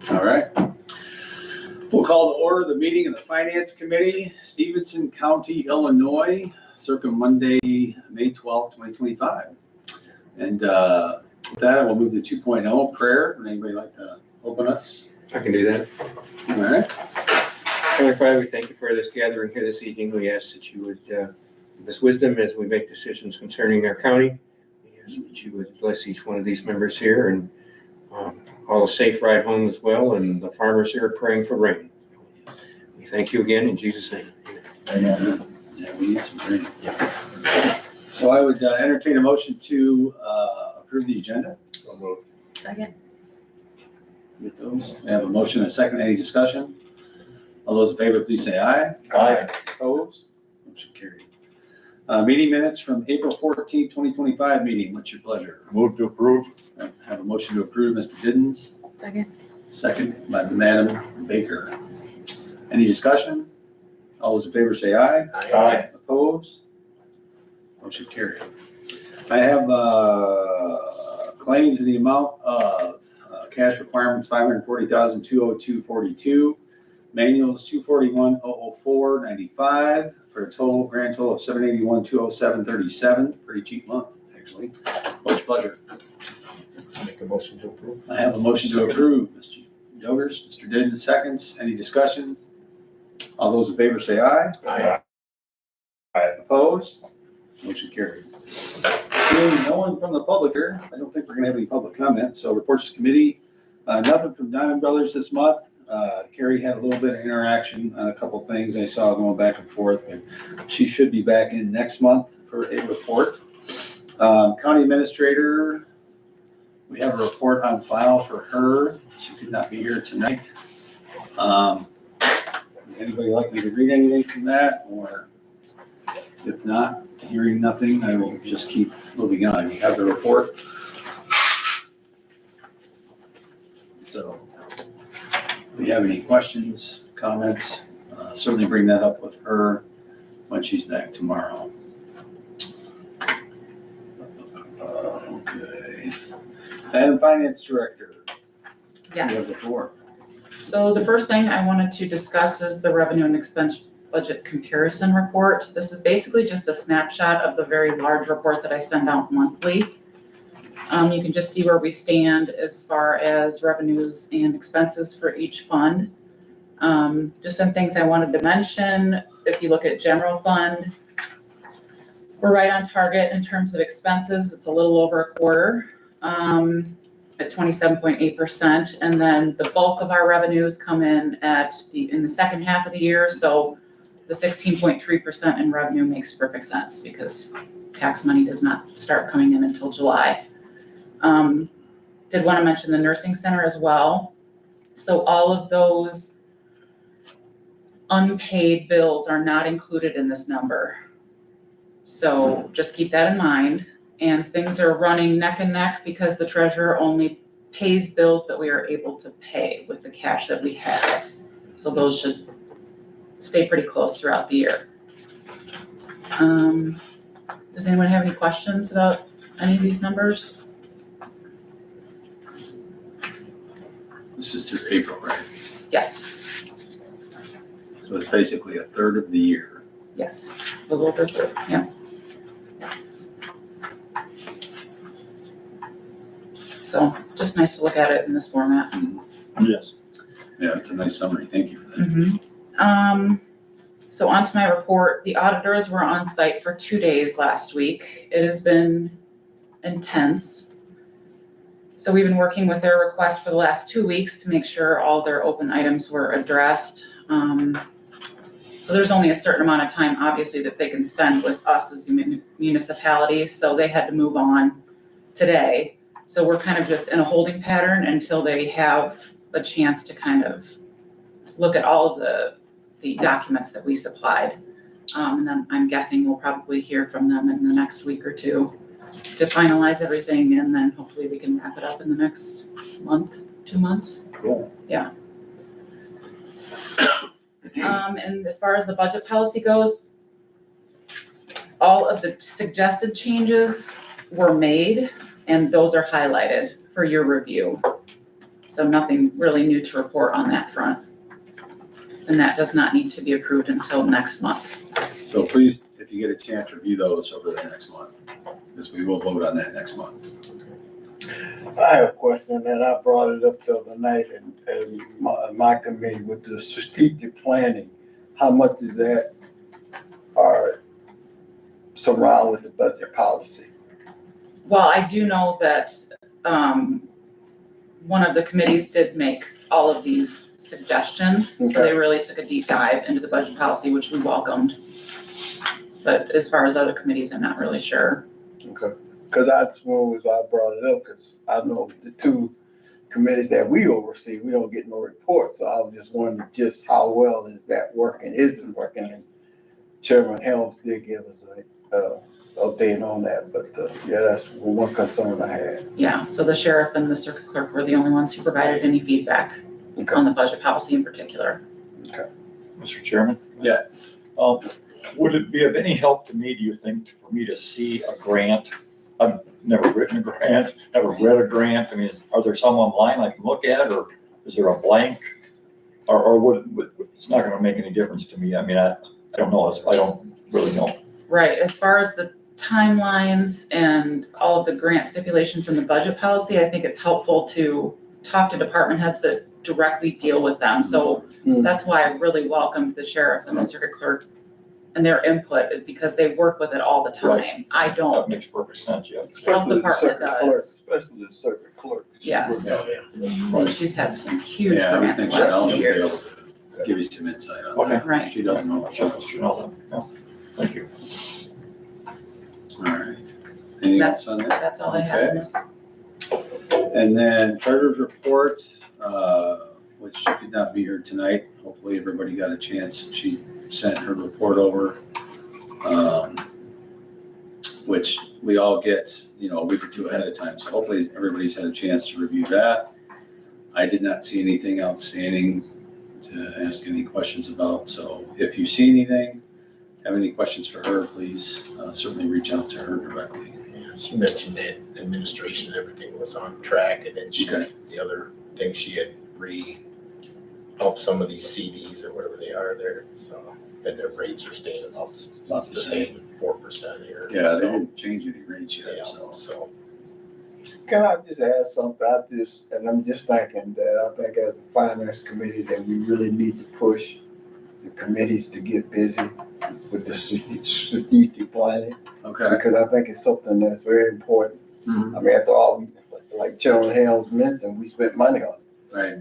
All right. We'll call to order the meeting of the Finance Committee, Stephenson County, Illinois, circa Monday, May 12th, 2025. And with that, I will move to 2.0 prayer. Would anybody like to open us? I can do that. All right. Heavenly Father, we thank you for this gathering here this evening. We ask that you would give us wisdom as we make decisions concerning our county. We ask that you would bless each one of these members here and all a safe ride home as well, and the farmers here praying for rain. We thank you again in Jesus' name. Amen. Amen. Yeah, we need some rain. Yeah. So I would entertain a motion to approve the agenda. So moved. Second. Get those. We have a motion and a second. Any discussion? All those in favor, please say aye. Aye. Opposed? Motion carried. Meeting minutes from April 14th, 2025 meeting. What's your pleasure? Move to approve. I have a motion to approve, Mr. Diddens. Second. Second by Madam Baker. Any discussion? All those in favor say aye. Aye. Opposed? Motion carried. I have claims in the amount of cash requirements $540,202.42, manuals $241,004.95 for a grand total of $781,207.37. Pretty cheap month, actually. What's your pleasure? Make a motion to approve. I have a motion to approve. Mr. Yogers, Mr. Diddon, seconds. Any discussion? All those in favor say aye. Aye. Opposed? Motion carried. Seeing no one from the public here, I don't think we're gonna have any public comment, so reports to committee. Nothing from Diamond Brothers this month. Carrie had a little bit of interaction on a couple things I saw going back and forth, but she should be back in next month for a report. County Administrator, we have a report on file for her. She could not be here tonight. Anybody like me to read anything from that, or if not, hearing nothing, I will just keep moving on. You have the report. So if you have any questions, comments, certainly bring that up with her when she's back tomorrow. Okay. Madam Finance Director, you have the Yes. floor. So the first thing I wanted to discuss is the revenue and expense budget comparison report. This is basically just a snapshot of the very large report that I send out monthly. You can just see where we stand as far as revenues and expenses for each fund. Just some things I wanted to mention. If you look at general fund, we're right on target in terms of expenses. It's a little over a quarter. At 27.8%, and then the bulk of our revenues come in in the second half of the year. So the 16.3% in revenue makes perfect sense because tax money does not start coming in until July. Did want to mention the nursing center as well. So all of those unpaid bills are not included in this number. So just keep that in mind. And things are running neck and neck because the treasurer only pays bills that we are able to pay with the cash that we have. So those should stay pretty close throughout the year. Does anyone have any questions about any of these numbers? This is through April, right? Yes, So it's basically a third of the year. yes, a little over, yeah. So just nice to look at it in this format. Yes. Yeah, it's a nice summary. Thank you for that. So on to my report. The auditors were on site for 2 days last week. It has been intense. So we've been working with their request for the last 2 weeks to make sure all their open items were addressed. So there's only a certain amount of time, obviously, that they can spend with us as a municipality. So they had to move on today. So we're kind of just in a holding pattern until they have a chance to kind of look at all of the documents that we supplied. And then I'm guessing we'll probably hear from them in the next week or two to finalize everything, and then hopefully we can wrap it up in the next month, 2 months. Cool. Yeah. And as far as the budget policy goes, all of the suggested changes were made, and those are highlighted for your review. So nothing really new to report on that front. And that does not need to be approved until next month. So please, if you get a chance, review those over the next month, because we will vote on that next month. I have a question, and I brought it up the other night in my committee with the strategic planning. How much is that are surround with the budget policy? Well, I do know that one of the committees did make all of these suggestions. So they really took a deep dive into the budget policy, which we welcomed. But as far as other committees, I'm not really sure. Okay. Because that's one was why I brought it up, because I know the two committees that we oversee, we don't get no reports. So I was just wondering just how well is that working? Is it working? And Chairman Helms did give us a update on that, but yeah, that's one concern I had. Yeah, so the sheriff and the circuit clerk were the only ones who provided any feedback on the budget policy in particular. Okay. Mr. Chairman? Yeah. Would it be of any help to me, do you think, for me to see a grant? I've never written a grant, never read a grant. I mean, are there some online I can look at, or is there a blank? Or would it's not gonna make any difference to me? I mean, I don't know, I don't really know. Right, as far as the timelines and all of the grant stipulations in the budget policy, I think it's helpful to talk to department heads that directly deal with them. So that's why I really welcomed the sheriff and the circuit clerk and their input, because they work with it all the time. Right. I That don't. makes perfect sense, yeah. Especially the department circuit clerk, does. especially the circuit clerk. Yes. Yeah. And she's had some huge Yeah, I grants the think Cheryl last should few be able years. to give you some insight on Okay. that. Right. She doesn't know. Should know that, yeah. Thank you. All right. Anything else on that? That's all I have in this. And then treasurer's report, which could not be here tonight. Hopefully everybody got a chance. She sent her report over, which we all get, a week or two ahead of time. So hopefully everybody's had a chance to review that. I did not see anything outstanding to ask any questions about. So if you see anything, have any questions for her, please certainly reach out to her directly. Yeah, she mentioned that administration, everything was on track, and then Okay. the other thing she had upped some of these CDs or whatever they are there, so that their rates are staying about the same 4% here. Yeah, they so, didn't change any rates yet, yeah, so. so Can I just add something? I'm just thinking that I think as a finance committee that we really need to push the committees to get busy with the strategic planning, Okay. because I think it's something that's very important. Mhm. I mean, after all, like Chairman Helms mentioned, we spent money on it, Right.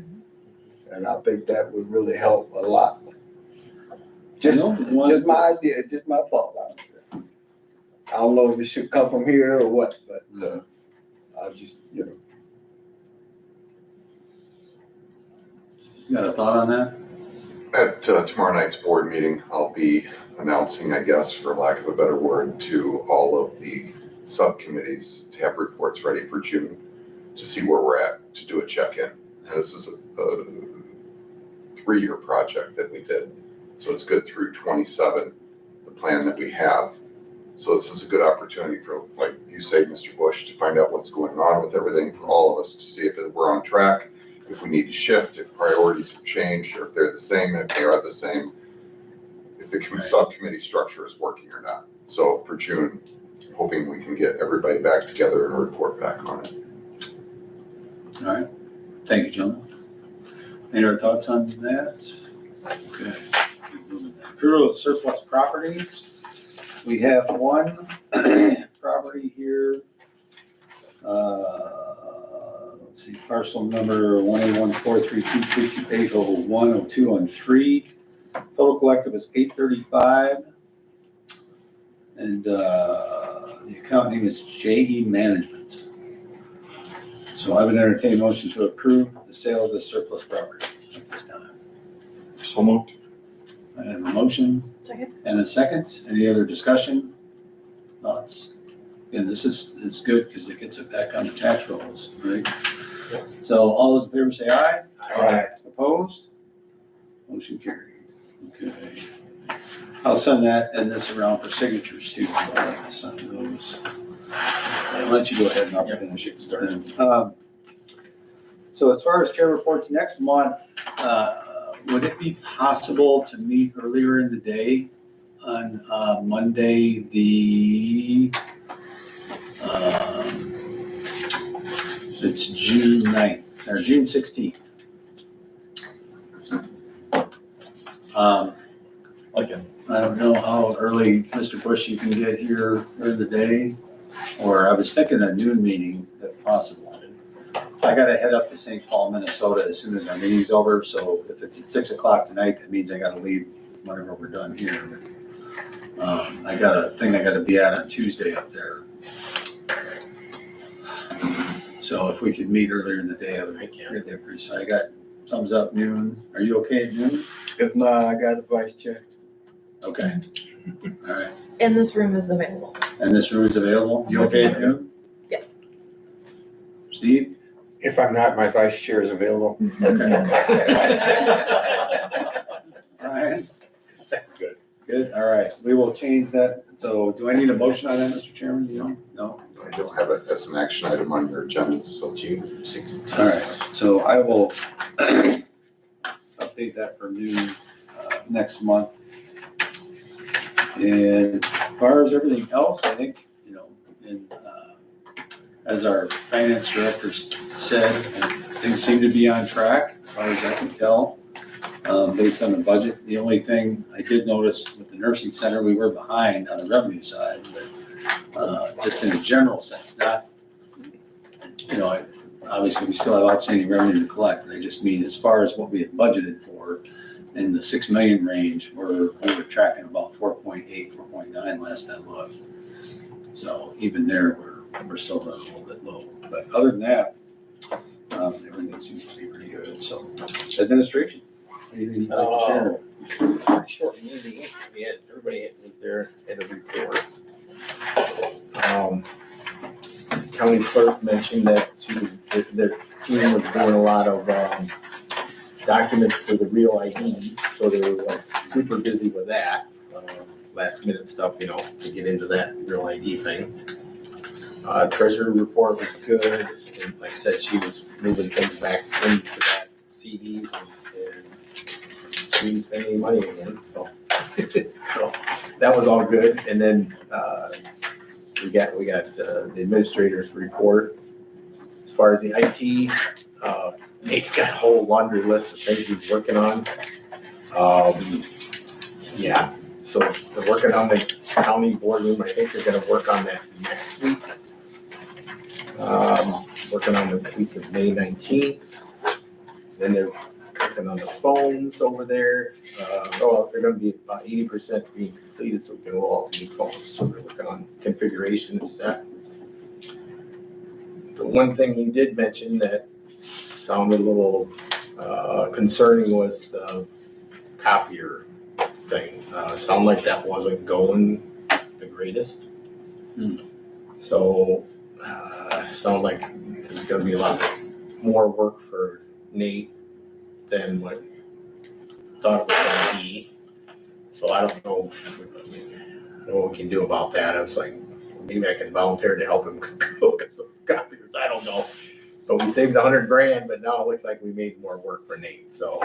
and I think that would really help a lot. Just ones my idea, just my thought. I don't know if it should come from here or what, but I just, You got a thought on that? At tomorrow night's board meeting, I'll be announcing, I guess, for lack of a better word, to all of the subcommittees to have reports ready for June to see where we're at, to do a check-in. And this is a 3-year project that we did. So it's good through 27, the plan that we have. So this is a good opportunity for, like you say, Mr. Bush, to find out what's going on with everything for all of us, to see if we're on track, if we need to shift, if priorities have changed, or if they're the same, if they are the same, if the subcommittee structure is working or not. So for June, hoping we can get everybody back together and report back on it. All right. Thank you, gentlemen. Any other thoughts on that? Okay. Approval of surplus property. We have one property here. Let's see, parcel number 1814322801002 Total collective is 835. And the account name is JE Management. So I would entertain a motion to approve the sale of the surplus property at this time. So moved. I have a motion. Second. And a second. Any other discussion? Thoughts? And this is good because it gets it back on the tax rolls, right? Yep. So all those in favor say aye. Aye. Opposed? Motion carried. Okay. I'll send that and this around for signatures too. I'll have to sign those. I'll let you go ahead and I'll finish it. So So as far as chair reports next month, would it be possible to meet earlier in the day on Monday, it's June 9th, or June 16th? Again, I don't know how early, Mr. Bush, you can get here during the day, or I was thinking a noon meeting if possible. I gotta head up to St. Paul, Minnesota as soon as our meeting's over, so if it's at 6 o'clock tonight, that means I gotta leave whenever we're done here. I got a thing I gotta be at on Tuesday up there. So if we could meet earlier in the day, I would really appreciate it. I got thumbs up noon. Are you okay at noon? If not, I got a vice chair. Okay. All right. And this room is available. And this room is available? You okay at noon? Yes. Steve? If I'm not, my vice chair is available. Okay. All right. good. Good, all right. We will change that. So do I need a motion on that, Mr. Chairman? You don't? No? I don't have it as an action item on your agenda, so. June 16th. All right, so I will update that for noon next month. And as far as everything else, I think, as our finance director said, things seem to be on track as far as I can tell, based on the budget. The only thing I did notice with the nursing center, we were behind on the revenue side, but just in a general sense, not, obviously we still have outstanding revenue to collect, but I just mean as far as what we had budgeted for in the 6 million range, we were tracking about 4.8, 4.9 last I looked. So even there, we're still running a little bit low. But other than that, everything seems to be pretty good. So administration, anything you'd like to share? It's pretty short meeting. We had, everybody was there at a report. County clerk mentioned that their team was doing a lot of documents for the real ID, so they were like super busy with that. Last minute stuff, to get into that real ID thing. Treasury report was good, and like I said, she was moving things back into that CDs and she didn't spend any money again, so. So that was all good, and then we got the administrator's report. As far as the IT, Nate's got a whole laundry list of things he's working on. Yeah, so they're working on the county boardroom. I think they're gonna work on that next week. Working on the week of May 19th. Then they're working on the phones over there. They're gonna be about 80% being completed, so we can roll out the new phones. So they're working on configuration set. The one thing he did mention that sounded a little concerning was the copier thing. Sounded like that wasn't going the greatest. So sounded like there's gonna be a lot more work for Nate than what thought it was gonna be. So I don't know what we can do about that. I was like, maybe I can volunteer to help him cook some copiers. I don't know. But we saved $100,000, but now it looks like we made more work for Nate. So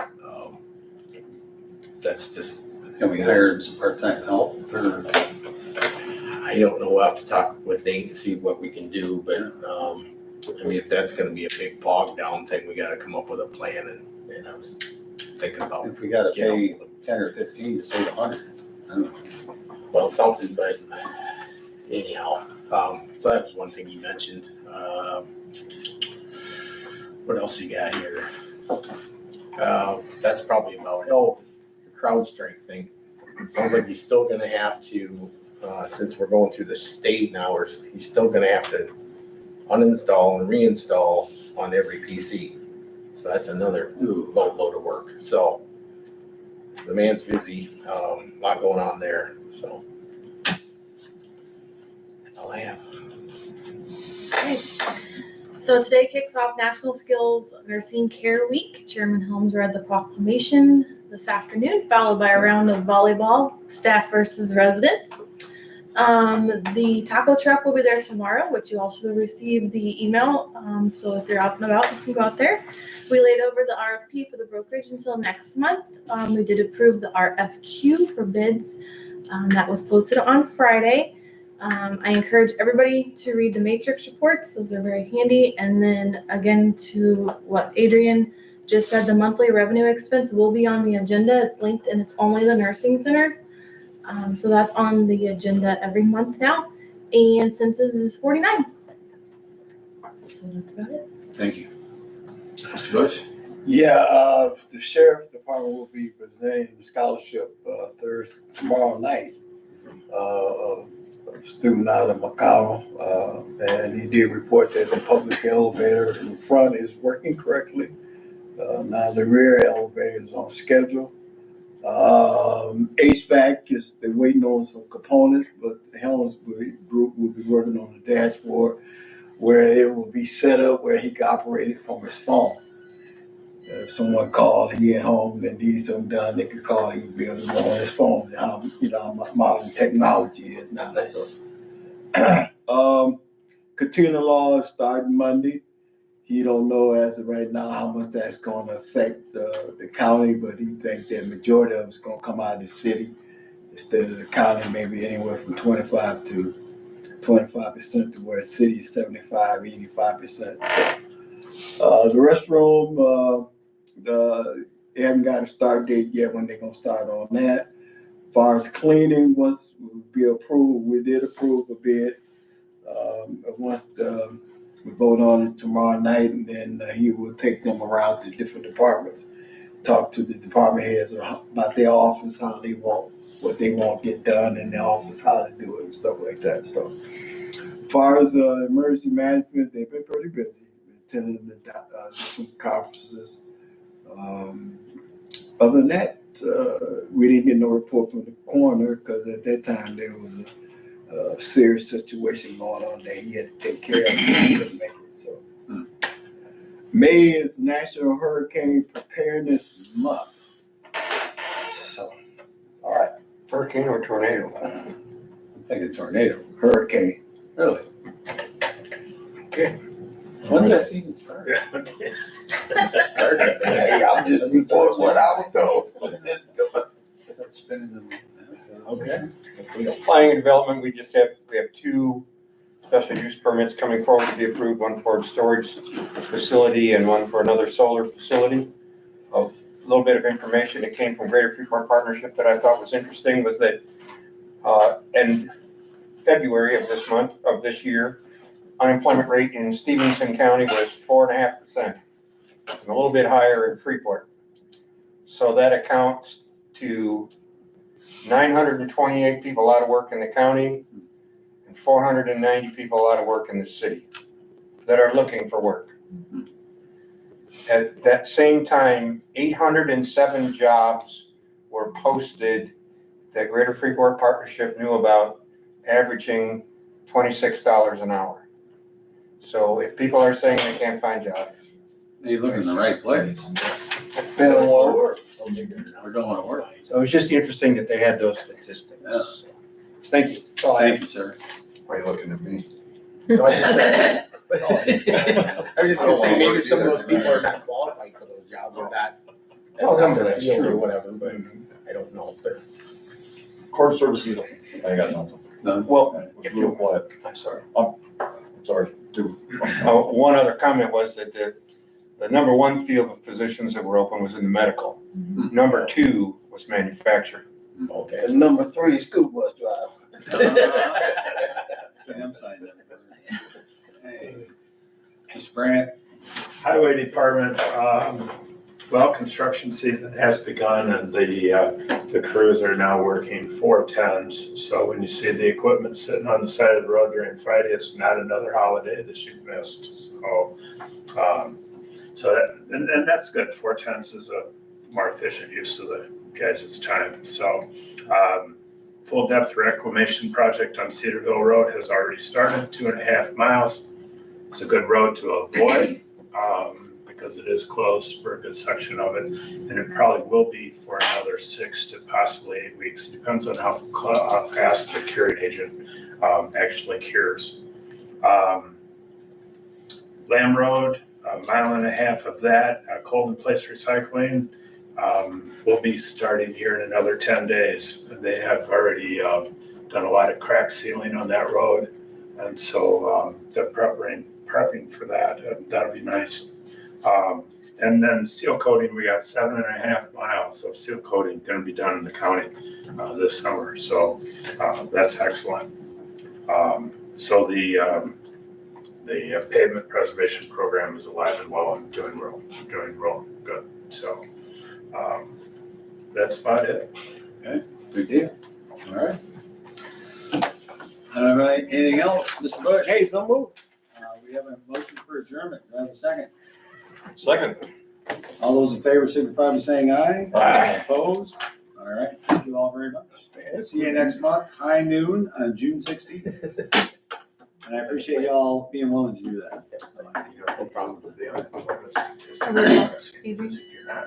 that's just. Can we hire some part-time help? Or? I don't know. We'll have to talk with Nate and see what we can do. But if that's going to be a big bog down thing, we got to come up with a plan. And I was thinking about. If we got to pay 10 or 15 to save 100, I don't know. Well, something, but anyhow. So that was one thing you mentioned. What else you got here? That's probably about it. Oh, the CrowdStrike thing. Sounds like he's still gonna have to, since we're going through the state now, he's still gonna have to uninstall and reinstall on every PC. So that's another boatload of work. So the man's busy, a lot going on there, so. That's all I have. Okay. So today kicks off National Skills Nursing Care Week. Chairman Holmes read the proclamation this afternoon, followed by a round of volleyball, staff versus residents. The taco truck will be there tomorrow, which you also received the email. So if you're out and about, you can go out there. We laid over the RFP for the brokerage until next month. We did approve the RFQ for bids. That was posted on Friday. I encourage everybody to read the matrix reports. Those are very handy. And then again, to what Adrian just said, the monthly revenue expense will be on the agenda. It's linked and it's only the nursing centers. So that's on the agenda every month now. And census is 49. So that's about it. Thank you. Mr. Bush? Yeah, the sheriff department will be presenting the scholarship tomorrow night. A student out of McConnell, and he did report that the public elevator in front is working correctly. Now the rear elevator is on schedule. HVAC they're waiting on some components, but Helen's group will be working on the dashboard where it will be set up where he can operate it from his phone. If someone called, he at home that needed something done, they could call, he would be able to go on his phone. How modern technology is nowadays. Katrina law is starting Monday. He don't know as of right now how much that's going to affect the county, but he thinks that majority of it's going to come out of the city instead of the county, maybe anywhere from 25% to where the city is 75, 85%. The restroom, they haven't got a start date yet when they're going to start on that. As far as cleaning will be approved, we did approve a bid. Once we vote on it tomorrow night, and then he will take them around to different departments, talk to the department heads about their office, what they want get done in their office, how to do it and stuff like that. So as far as emergency management, they've been pretty busy attending the different conferences. Other than that, we didn't get no report from the coroner because at that time there was a serious situation going on that he had to take care of, so he couldn't make it. So May is National Hurricane Preparedness Month. So, all right, Hurricane or tornado? I'm thinking tornado. hurricane. Really? Okay. When's that season start? Started. Hey, I'm just reporting what I was told. Start spinning them. Okay. Planning and development, we have two special use permits coming forward to be approved, one for a storage facility and one for another solar facility. A little bit of information that came from Greater Freeport Partnership that I thought was interesting was that in February of this year, unemployment rate in Stephenson County was 4.5%, and a little bit higher in Freeport. So that accounts to 928 people out of work in the county and 490 people out of work in the city that are looking for work. At that same time, 807 jobs were posted that Greater Freeport Partnership knew about, averaging $26 an hour. So if people are saying they can't find jobs, You're looking in the right place. They don't want to work. Or don't want to work. so it's just interesting that they had those statistics. Yeah. So, thank you. That's all I have. Thank you, sir. Why are you looking at me? No, I was just gonna say, maybe some of those people are not qualified for those jobs or not. Oh, That's not their that's field or true. whatever, but I don't know if they're. Court services, I got nothing. Well, It was real quiet. I'm sorry. I'm sorry, too. One other comment was that the number one field of positions that were open was in the medical. Number two was manufacturing. Okay. And number 3, school bus driver. Sam signed up. Hey, Mr. Brandt? Highway Department, construction season has begun and the crews are now working 4/10s. So when you see the equipment sitting on the side of the road during Friday, it's not another holiday that you've missed. And that's good. 4/10s is a more efficient use of the guys' time. So, full depth reclamation project on Cedarville Road has already started, 2.5 miles. It's a good road to avoid, because because it is closed for a good section of it. And it probably will be for another 6 to possibly 8 weeks. Depends on how fast the curing agent actually cures. Lamb Road, a mile and a half of that, cold in place recycling, will be starting here in another 10 days. They have already done a lot of crack sealing on that road. And so they're prepping for that. That'll be nice. And then seal coating, we got 7.5 miles of seal coating going to be done in the county this summer. So that's excellent. So the pavement preservation program is alive and well and doing real good. So that's about it. Good deal. All right. All right, anything else, Mr. Bush? Hey, so move. We have a motion for adjournment. Do I have a second? Second. All those in favor signify by saying aye. Aye. Opposed? All right, thank you all very much. See you next month, high noon on June 16th. And I appreciate y'all being willing to do that. No problem. If you're not